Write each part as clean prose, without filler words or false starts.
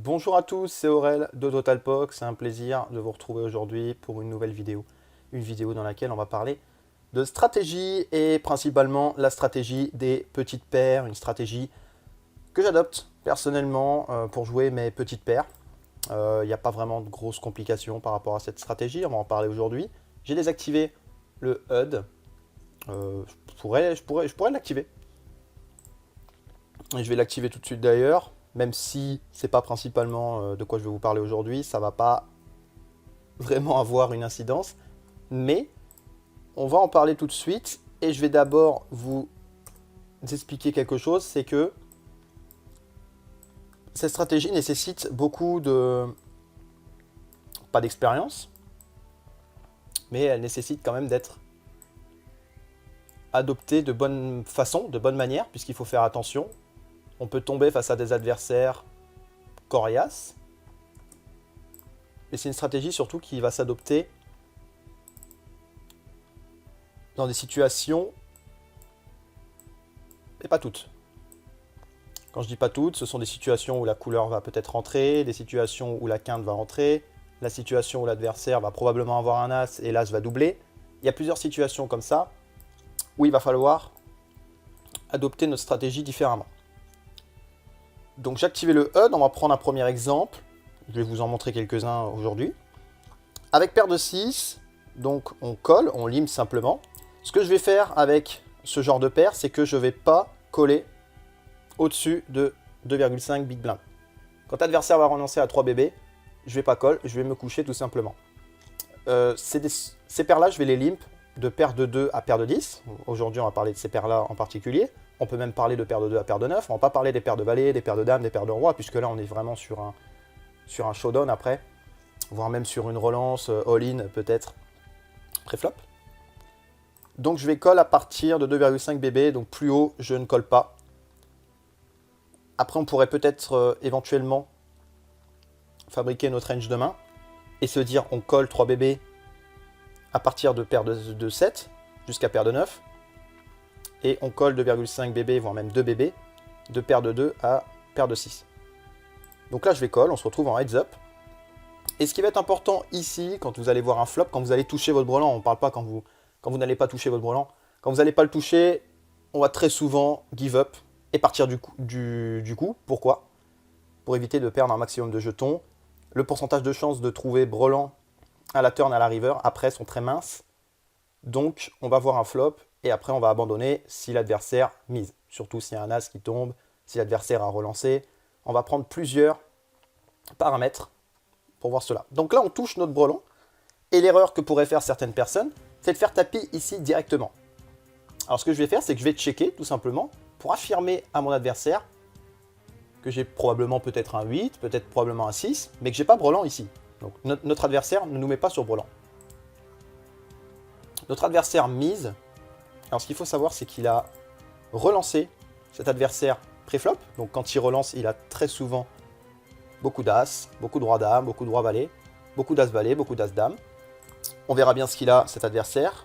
Bonjour à tous, c'est Aurel de TotalPoc, c'est un plaisir de vous retrouver aujourd'hui pour une nouvelle vidéo. Une vidéo dans laquelle on va parler de stratégie et principalement la stratégie des petites paires, une stratégie que j'adopte personnellement pour jouer mes petites paires. Il n'y a pas vraiment de grosses complications par rapport à cette stratégie, on va en parler aujourd'hui. J'ai désactivé le HUD, je pourrais l'activer. Et je vais l'activer tout de suite d'ailleurs, même si c'est pas principalement de quoi je vais vous parler aujourd'hui, ça va pas vraiment avoir une incidence, mais on va en parler tout de suite et je vais d'abord vous expliquer quelque chose, c'est que cette stratégie nécessite beaucoup de, pas d'expérience, mais elle nécessite quand même d'être adoptée de bonne façon, de bonne manière, puisqu'il faut faire attention. On peut tomber face à des adversaires coriaces, mais c'est une stratégie surtout qui va s'adopter dans des situations, et pas toutes. Quand je dis pas toutes, ce sont des situations où la couleur va peut-être rentrer, des situations où la quinte va rentrer, la situation où l'adversaire va probablement avoir un as et l'as va doubler. Il y a plusieurs situations comme ça où il va falloir adopter notre stratégie différemment. Donc j'ai activé le HUD, on va prendre un premier exemple. Je vais vous en montrer quelques-uns aujourd'hui. Avec paire de 6, donc on colle, on lime simplement. Ce que je vais faire avec ce genre de paire, c'est que je ne vais pas coller au-dessus de 2,5 big blind. Quand l'adversaire va renoncer à 3 bébés, je ne vais pas coller, je vais me coucher tout simplement. Ces paires-là, je vais les limp de paire de 2 à paire de 10. Aujourd'hui, on va parler de ces paires-là en particulier. On peut même parler de paire de 2 à paire de 9. On ne va pas parler des paires de valets, des paires de dames, des paires de rois, puisque là, on est vraiment sur un showdown après, voire même sur une relance all-in peut-être pré-flop. Donc je vais coller à partir de 2,5 bébés, donc plus haut, je ne colle pas. Après, on pourrait peut-être éventuellement fabriquer notre range de main et se dire on colle 3 bébés à partir de paire de 7 jusqu'à paire de 9. Et on colle 2,5 bébés, voire même 2 bébés, de paire de 2 à paire de 6. Donc là, je vais coller, on se retrouve en heads up. Et ce qui va être important ici, quand vous allez voir un flop, quand vous allez toucher votre brelan, on ne parle pas quand vous n'allez pas toucher votre brelan, quand vous n'allez pas le toucher, on va très souvent give up et partir du coup. Pourquoi? Pour éviter de perdre un maximum de jetons. Le pourcentage de chance de trouver brelan à la turn, à la river, après sont très minces. Donc on va voir un flop et après on va abandonner si l'adversaire mise. Surtout s'il y a un as qui tombe, si l'adversaire a relancé. On va prendre plusieurs paramètres pour voir cela. Donc là on touche notre brelan et l'erreur que pourraient faire certaines personnes, c'est de faire tapis ici directement. Alors ce que je vais faire, c'est que je vais checker tout simplement pour affirmer à mon adversaire que j'ai probablement peut-être un 8, peut-être probablement un 6, mais que j'ai pas brelan ici. Donc notre adversaire ne nous met pas sur brelan. Notre adversaire mise. Alors ce qu'il faut savoir, c'est qu'il a relancé cet adversaire pré-flop. Donc quand il relance, il a très souvent beaucoup d'as, beaucoup de roi dame, beaucoup de roi valet, beaucoup d'as valet, beaucoup d'as dame. On verra bien ce qu'il a, cet adversaire.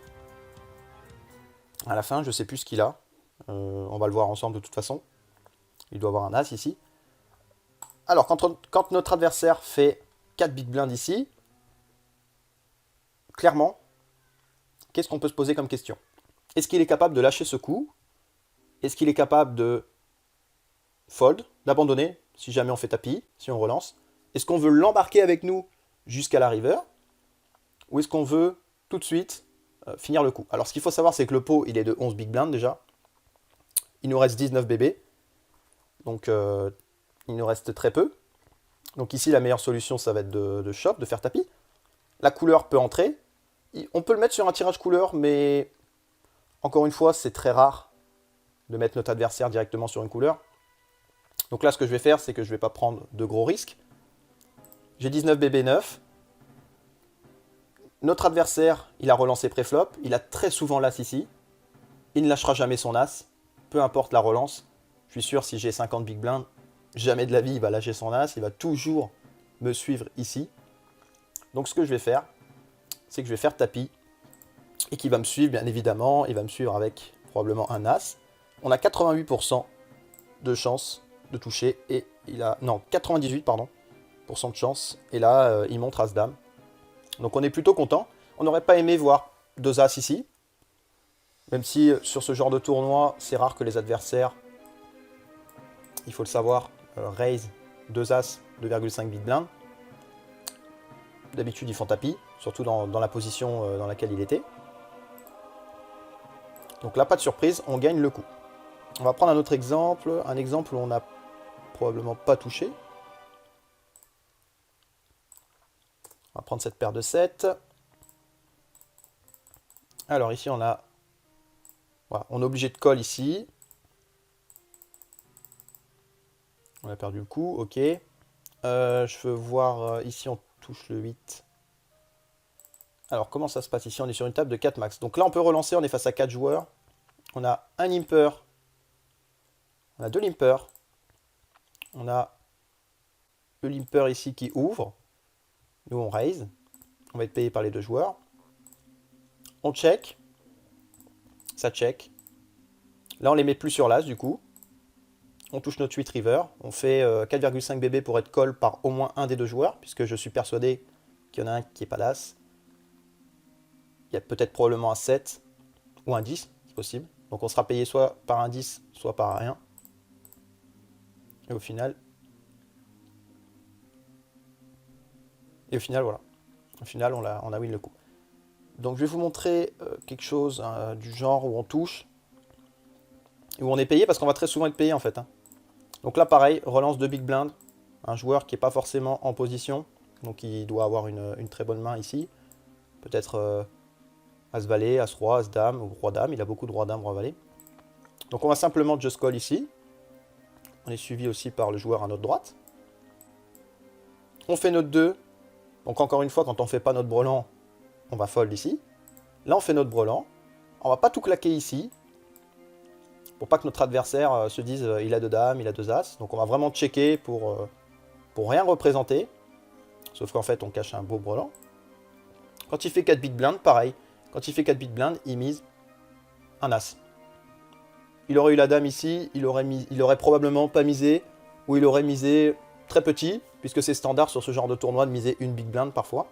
À la fin, je ne sais plus ce qu'il a. On va le voir ensemble de toute façon. Il doit avoir un as ici. Alors, quand notre adversaire fait 4 big blinds ici, clairement, qu'est-ce qu'on peut se poser comme question? Est-ce qu'il est capable de lâcher ce coup? Est-ce qu'il est capable de fold, d'abandonner, si jamais on fait tapis, si on relance? Est-ce qu'on veut l'embarquer avec nous jusqu'à la river? Ou est-ce qu'on veut tout de suite finir le coup? Alors ce qu'il faut savoir, c'est que le pot, il est de 11 big blind déjà. Il nous reste 19 bébés. Donc il nous reste très peu. Donc ici, la meilleure solution, ça va être de shove, de faire tapis. La couleur peut entrer. On peut le mettre sur un tirage couleur, mais encore une fois, c'est très rare de mettre notre adversaire directement sur une couleur. Donc là, ce que je vais faire, c'est que je ne vais pas prendre de gros risques. J'ai 19 bébés 9. Notre adversaire, il a relancé pré-flop. Il a très souvent l'as ici. Il ne lâchera jamais son as, peu importe la relance. Je suis sûr, si j'ai 50 big blind, jamais de la vie, il va lâcher son as. Il va toujours me suivre ici. Donc ce que je vais faire, c'est que je vais faire tapis. Et qu'il va me suivre, bien évidemment. Il va me suivre avec probablement un as. On a 88% de chance de toucher. Et il a... Non, 98, pardon. % de chance. Et là, il montre As-Dame. Donc on est plutôt content. On n'aurait pas aimé voir 2 As ici. Même si sur ce genre de tournoi, c'est rare que les adversaires, il faut le savoir, raise 2 As, 2,5 big blind. D'habitude, ils font tapis, surtout dans la position dans laquelle il était. Donc là, pas de surprise, on gagne le coup. On va prendre un autre exemple, un exemple où on n'a probablement pas touché. On va prendre cette paire de 7. Alors ici, on a... Voilà, on est obligé de call ici. On a perdu le coup, ok. Je veux voir, ici on touche le 8. Alors comment ça se passe ici? On est sur une table de 4 max. Donc là on peut relancer, on est face à 4 joueurs. On a un limper. On a 2 limpers. On a le limper ici qui ouvre. Nous on raise. On va être payé par les 2 joueurs. On check. Ça check. Là on les met plus sur l'as du coup. On touche notre 8 river. On fait 4,5 BB pour être call par au moins un des 2 joueurs. Puisque je suis persuadé qu'il y en a un qui n'est pas l'as. Il y a peut-être probablement un 7 ou un 10, c'est possible. Donc on sera payé soit par un 10, soit par rien. Et au final, voilà. Au final, on a win le coup. Donc je vais vous montrer quelque chose du genre où on touche. Et où on est payé, parce qu'on va très souvent être payé en fait. Donc là pareil, relance de big blind. Un joueur qui n'est pas forcément en position. Donc il doit avoir une très bonne main ici. Peut-être As-Valet, As-Roi, As-Dame ou Roi-Dame. Il a beaucoup de Roi-Dame, Roi-Valet. Donc on va simplement just call ici. On est suivi aussi par le joueur à notre droite. On fait notre 2. Donc encore une fois, quand on ne fait pas notre brelan, on va fold ici. Là, on fait notre brelan. On va pas tout claquer ici. Pour pas que notre adversaire se dise il a 2 dames, il a 2 as. Donc on va vraiment checker pour rien représenter. Sauf qu'en fait, on cache un beau brelan. Quand il fait 4 big blind, pareil. Quand il fait 4 big blind, il mise un as. Il aurait eu la dame ici, il aurait probablement pas misé, ou il aurait misé très petit, puisque c'est standard sur ce genre de tournoi de miser une big blind parfois.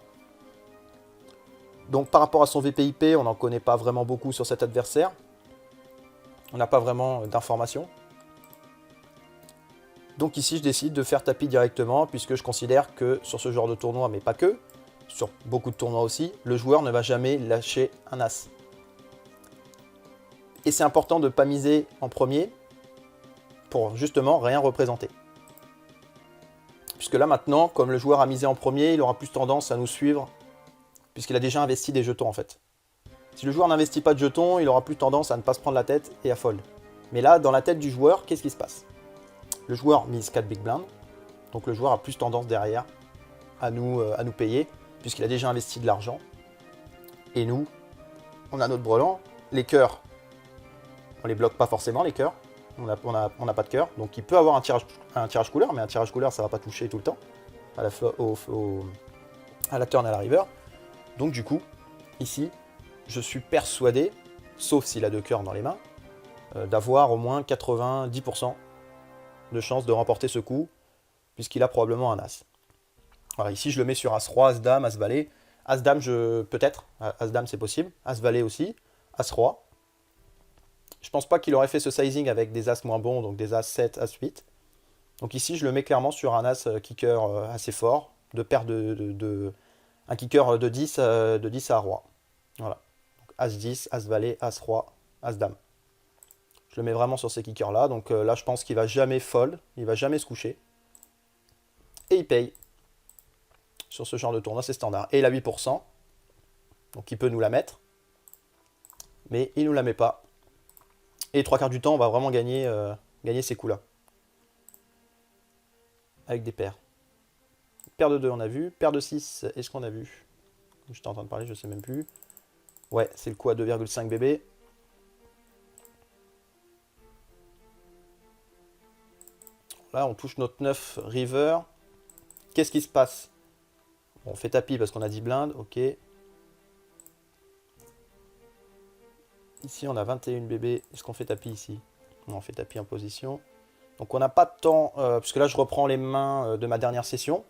Donc par rapport à son VPIP, on n'en connaît pas vraiment beaucoup sur cet adversaire. On n'a pas vraiment d'informations. Donc ici, je décide de faire tapis directement, puisque je considère que sur ce genre de tournoi, mais pas que, sur beaucoup de tournois aussi, le joueur ne va jamais lâcher un as. Et c'est important de ne pas miser en premier pour justement rien représenter. Puisque là maintenant, comme le joueur a misé en premier, il aura plus tendance à nous suivre, puisqu'il a déjà investi des jetons en fait. Si le joueur n'investit pas de jetons, il aura plus tendance à ne pas se prendre la tête et à fold. Mais là, dans la tête du joueur, qu'est-ce qui se passe? Le joueur mise 4 big blind, donc le joueur a plus tendance derrière à nous payer, puisqu'il a déjà investi de l'argent. Et nous, on a notre brelan. Les cœurs, on les bloque pas forcément, les cœurs. On n'a pas de cœur. Donc il peut avoir un tirage couleur, mais un tirage couleur, ça va pas toucher tout le temps à la turn, à la river. Donc du coup, ici, je suis persuadé, sauf s'il a 2 cœurs dans les mains, d'avoir au moins 90% de chance de remporter ce coup, puisqu'il a probablement un as. Voilà, ici je le mets sur As-Roi, As-Dame, As-Valet. As-Dame, peut-être. As-Dame, c'est possible. As-Valet aussi. As-Roi. Je pense pas qu'il aurait fait ce sizing avec des As moins bons, donc des As-7, As-8. Donc ici, je le mets clairement sur un As kicker assez fort, de paire un kicker de 10 à Roi. Voilà. Donc As-10, As-Valet, As-Roi, As-Dame. Je le mets vraiment sur ces kickers-là. Donc là, je pense qu'il va jamais fold, il va jamais se coucher. Et il paye. Sur ce genre de tournoi, c'est standard. Et il a 8%. Donc il peut nous la mettre. Mais il ne nous la met pas. Et 3 quarts du temps, on va vraiment gagner ces coups-là. Avec des paires. Paire de 2, on a vu. Paire de 6, est-ce qu'on a vu? J'étais en train de parler, je ne sais même plus. Ouais, c'est le coup à 2,5 BB. Là, on touche notre 9 river. Qu'est-ce qui se passe? Bon, on fait tapis parce qu'on a 10 blindes, ok. Ici, on a 21 BB. Est-ce qu'on fait tapis ici? Non, on fait tapis en position. Donc, on n'a pas de temps, puisque là, je reprends les mains de ma dernière session.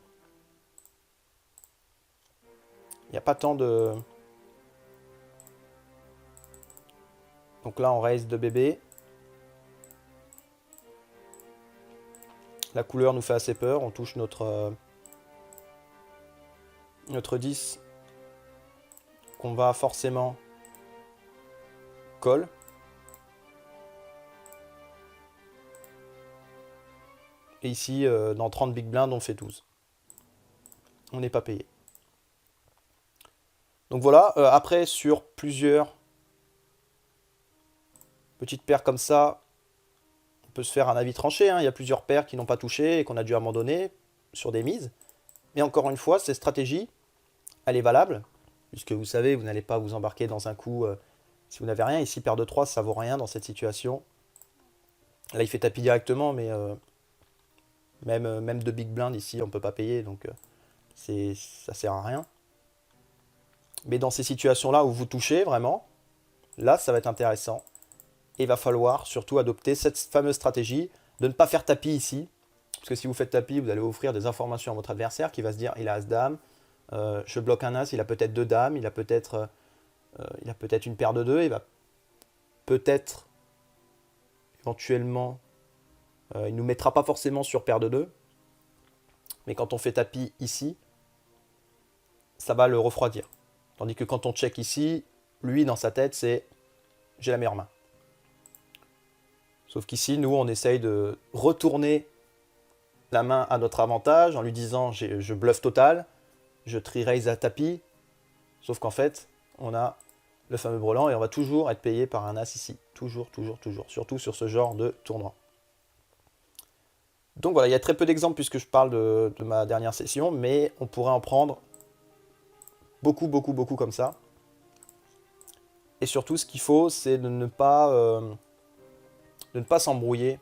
Il n'y a pas tant de... Donc là, on raise 2 bébés. La couleur nous fait assez peur. On touche notre 10 qu'on va forcément call. Et ici, dans 30 big blind, on fait 12. On n'est pas payé. Donc voilà, après sur plusieurs petites paires comme ça, on peut se faire un avis tranché. Hein. Il y a plusieurs paires qui n'ont pas touché et qu'on a dû abandonner sur des mises. Mais encore une fois, cette stratégie, elle est valable. Puisque vous savez, vous n'allez pas vous embarquer dans un coup si vous n'avez rien. Ici, paire de 3, ça vaut rien dans cette situation. Là, il fait tapis directement, mais même de big blind ici, on ne peut pas payer. Donc ça sert à rien. Mais dans ces situations-là où vous touchez vraiment, là, ça va être intéressant. Et il va falloir surtout adopter cette fameuse stratégie de ne pas faire tapis ici. Parce que si vous faites tapis, vous allez offrir des informations à votre adversaire qui va se dire, il a As-Dame, je bloque un As, il a peut-être 2 dames, il a peut-être une paire de 2, il va peut-être, éventuellement, il ne nous mettra pas forcément sur paire de 2. Mais quand on fait tapis ici, ça va le refroidir. Tandis que quand on check ici, lui, dans sa tête, c'est « j'ai la meilleure main ». Sauf qu'ici, nous, on essaye de retourner la main à notre avantage en lui disant « je bluffe total, je tri-raise à tapis ». Sauf qu'en fait, on a le fameux brelan et on va toujours être payé par un As ici. Toujours, toujours, toujours. Surtout sur ce genre de tournoi. Donc voilà, il y a très peu d'exemples puisque je parle de ma dernière session, mais on pourrait en prendre beaucoup, beaucoup, beaucoup comme ça. Et surtout, ce qu'il faut, c'est de ne pas s'embrouiller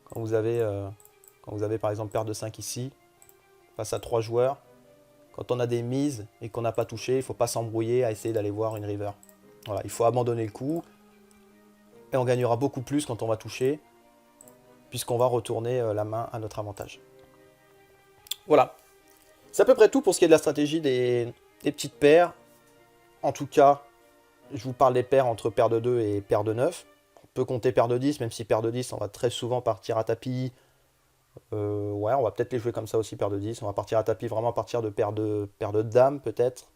quand vous avez par exemple paire de 5 ici, face à 3 joueurs. Quand on a des mises et qu'on n'a pas touché, il ne faut pas s'embrouiller à essayer d'aller voir une river. Voilà, il faut abandonner le coup. Et on gagnera beaucoup plus quand on va toucher, puisqu'on va retourner la main à notre avantage. Voilà. C'est à peu près tout pour ce qui est de la stratégie des petites paires. En tout cas, je vous parle des paires entre paire de 2 et paire de 9. On peut compter paire de 10, même si paire de 10, on va très souvent partir à tapis. Ouais, on va peut-être les jouer comme ça aussi, paire de 10. On va partir à tapis vraiment à partir de paire de dames, peut-être.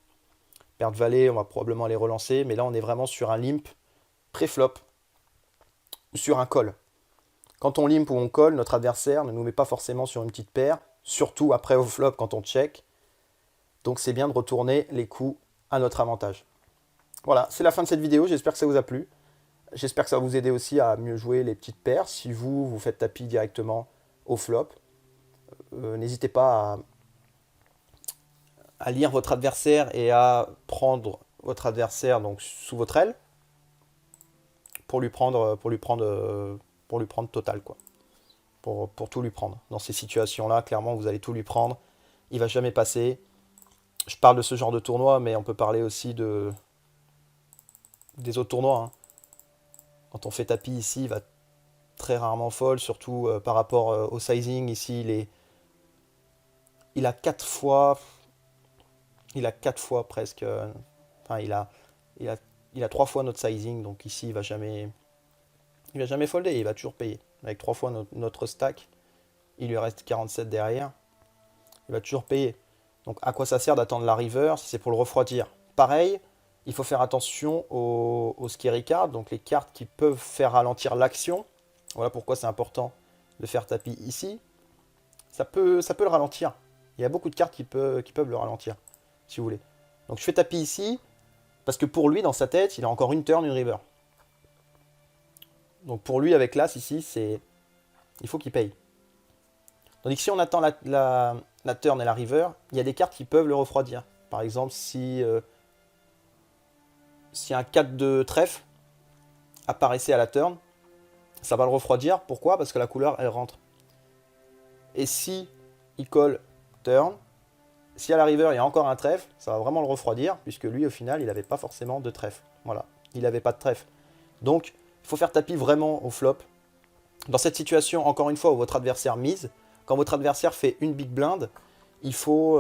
Paire de valet, on va probablement les relancer. Mais là, on est vraiment sur un limp pré-flop ou sur un call. Quand on limp ou on call, notre adversaire ne nous met pas forcément sur une petite paire. Surtout après au flop quand on check. Donc c'est bien de retourner les coups à notre avantage. Voilà, c'est la fin de cette vidéo. J'espère que ça vous a plu. J'espère que ça va vous aider aussi à mieux jouer les petites paires. Si vous faites tapis directement au flop, n'hésitez pas à lire votre adversaire et à prendre votre adversaire donc sous votre aile pour lui prendre total, quoi. Pour tout lui prendre. Dans ces situations-là, clairement, vous allez tout lui prendre. Il va jamais passer. Je parle de ce genre de tournoi, mais on peut parler aussi des autres tournois. Hein. Quand on fait tapis ici, il va très rarement fold, surtout par rapport au sizing. Ici, il a 4 fois... Il a 4 fois presque... Enfin, il a 3 fois notre sizing, donc ici, il va jamais folder, il va toujours payer. Avec 3 fois notre stack, il lui reste 47 derrière, il va toujours payer. Donc à quoi ça sert d'attendre la river si c'est pour le refroidir? Pareil, il faut faire attention aux scary cards, donc les cartes qui peuvent faire ralentir l'action. Voilà pourquoi c'est important de faire tapis ici. Ça peut le ralentir. Il y a beaucoup de cartes qui peuvent le ralentir, si vous voulez. Donc je fais tapis ici, parce que pour lui, dans sa tête, il a encore une turn, une river. Donc pour lui, avec l'As ici, il faut qu'il paye. Tandis que si on attend la turn et la river, il y a des cartes qui peuvent le refroidir. Par exemple, si un 4 de trèfle apparaissait à la turn, ça va le refroidir. Pourquoi? Parce que la couleur, elle rentre. Et si il colle turn, si à la river, il y a encore un trèfle, ça va vraiment le refroidir, puisque lui, au final, il n'avait pas forcément de trèfle. Voilà, il n'avait pas de trèfle. Donc, il faut faire tapis vraiment au flop. Dans cette situation, encore une fois, où votre adversaire mise, quand votre adversaire fait une big blind, il faut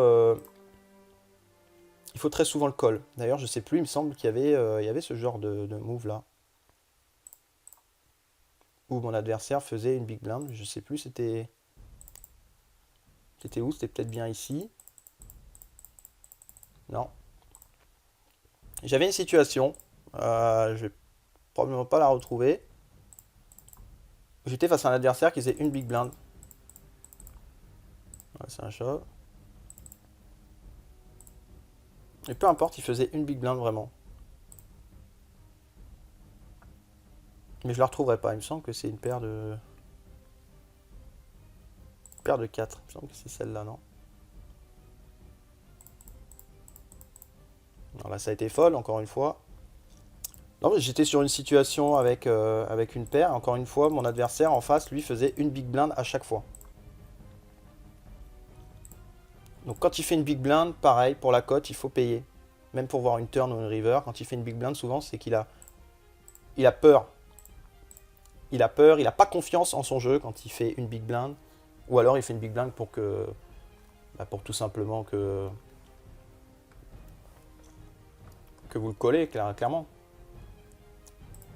Il faut très souvent le call. D'ailleurs, je sais plus, il me semble il y avait ce genre de move là. Où mon adversaire faisait une big blind. Je sais plus, c'était où? C'était peut-être bien ici. Non. J'avais une situation. Je vais probablement pas la retrouver. J'étais face à un adversaire qui faisait une big blind. Ouais, c'est un shove. Et peu importe, il faisait une big blind vraiment. Mais je la retrouverai pas. Il me semble que c'est une paire de. Paire de 4. Il me semble que c'est celle-là, non? Alors là, ça a été folle, encore une fois. Non, mais j'étais sur une situation avec une paire. Encore une fois, mon adversaire en face, lui, faisait une big blind à chaque fois. Donc quand il fait une big blind, pareil, pour la cote, il faut payer. Même pour voir une turn ou une river, quand il fait une big blind, souvent, c'est il a peur. Il a peur, il n'a pas confiance en son jeu quand il fait une big blind. Ou alors il fait une big blind pour que... pour tout simplement que vous le collez, clairement.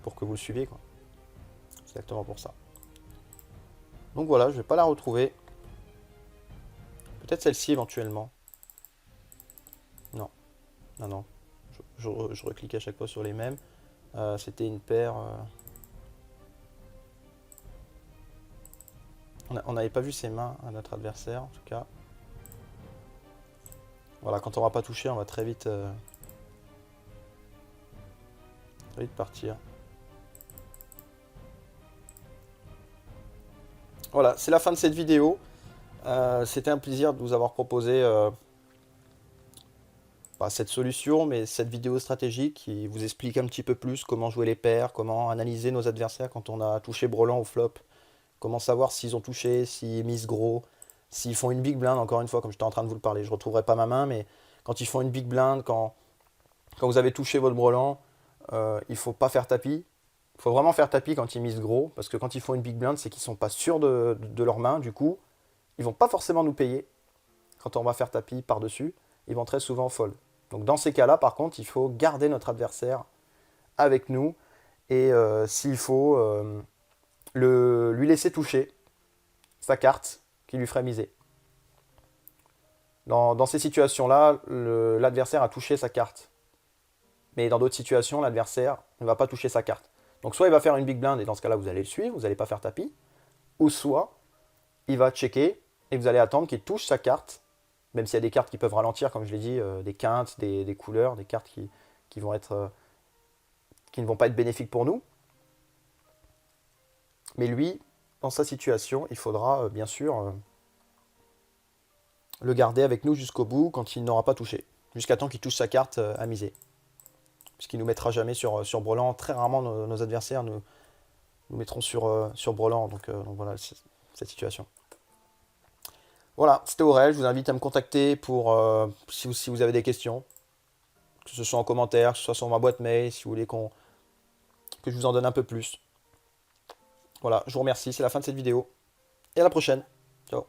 Pour que vous le suiviez, quoi. C'est exactement pour ça. Donc voilà, je vais pas la retrouver. Peut-être celle-ci éventuellement. Non. Non, non. Je reclique à chaque fois sur les mêmes. C'était une paire... On n'avait pas vu ses mains à notre adversaire, en tout cas. Voilà, quand on va pas toucher, on va très vite partir. Voilà, c'est la fin de cette vidéo. C'était un plaisir de vous avoir proposé cette solution, mais cette vidéo stratégique qui vous explique un petit peu plus comment jouer les paires, comment analyser nos adversaires quand on a touché brelan au flop, comment savoir s'ils ont touché, s'ils misent gros, s'ils font une big blind, encore une fois, comme j'étais en train de vous le parler, je ne retrouverai pas ma main, mais quand ils font une big blind, quand vous avez touché votre brelan, il ne faut pas faire tapis. Il faut vraiment faire tapis quand ils misent gros, parce que quand ils font une big blind, c'est qu'ils ne sont pas sûrs de leur main, du coup, ils ne vont pas forcément nous payer. Quand on va faire tapis par-dessus, ils vont très souvent fold. Donc dans ces cas-là, par contre, il faut garder notre adversaire avec nous, et s'il faut, lui laisser toucher sa carte qui lui ferait miser. Dans ces situations-là, l'adversaire a touché sa carte. Mais dans d'autres situations, l'adversaire ne va pas toucher sa carte. Donc soit il va faire une big blind, et dans ce cas-là, vous allez le suivre, vous n'allez pas faire tapis. Ou soit, il va checker, et vous allez attendre qu'il touche sa carte, même s'il y a des cartes qui peuvent ralentir, comme je l'ai dit, des quintes, des couleurs, des cartes qui vont être, qui ne vont pas être bénéfiques pour nous. Mais lui, dans sa situation, il faudra bien sûr le garder avec nous jusqu'au bout quand il n'aura pas touché. Jusqu'à temps qu'il touche sa carte à miser. Puisqu'il ne nous mettra jamais sur brelan. Très rarement nos adversaires nous mettront sur brelan. Donc voilà cette situation. Voilà, c'était Aurel. Je vous invite à me contacter pour si vous avez des questions. Que ce soit en commentaire, que ce soit sur ma boîte mail, si vous voulez que je vous en donne un peu plus. Voilà, je vous remercie. C'est la fin de cette vidéo. Et à la prochaine. Ciao.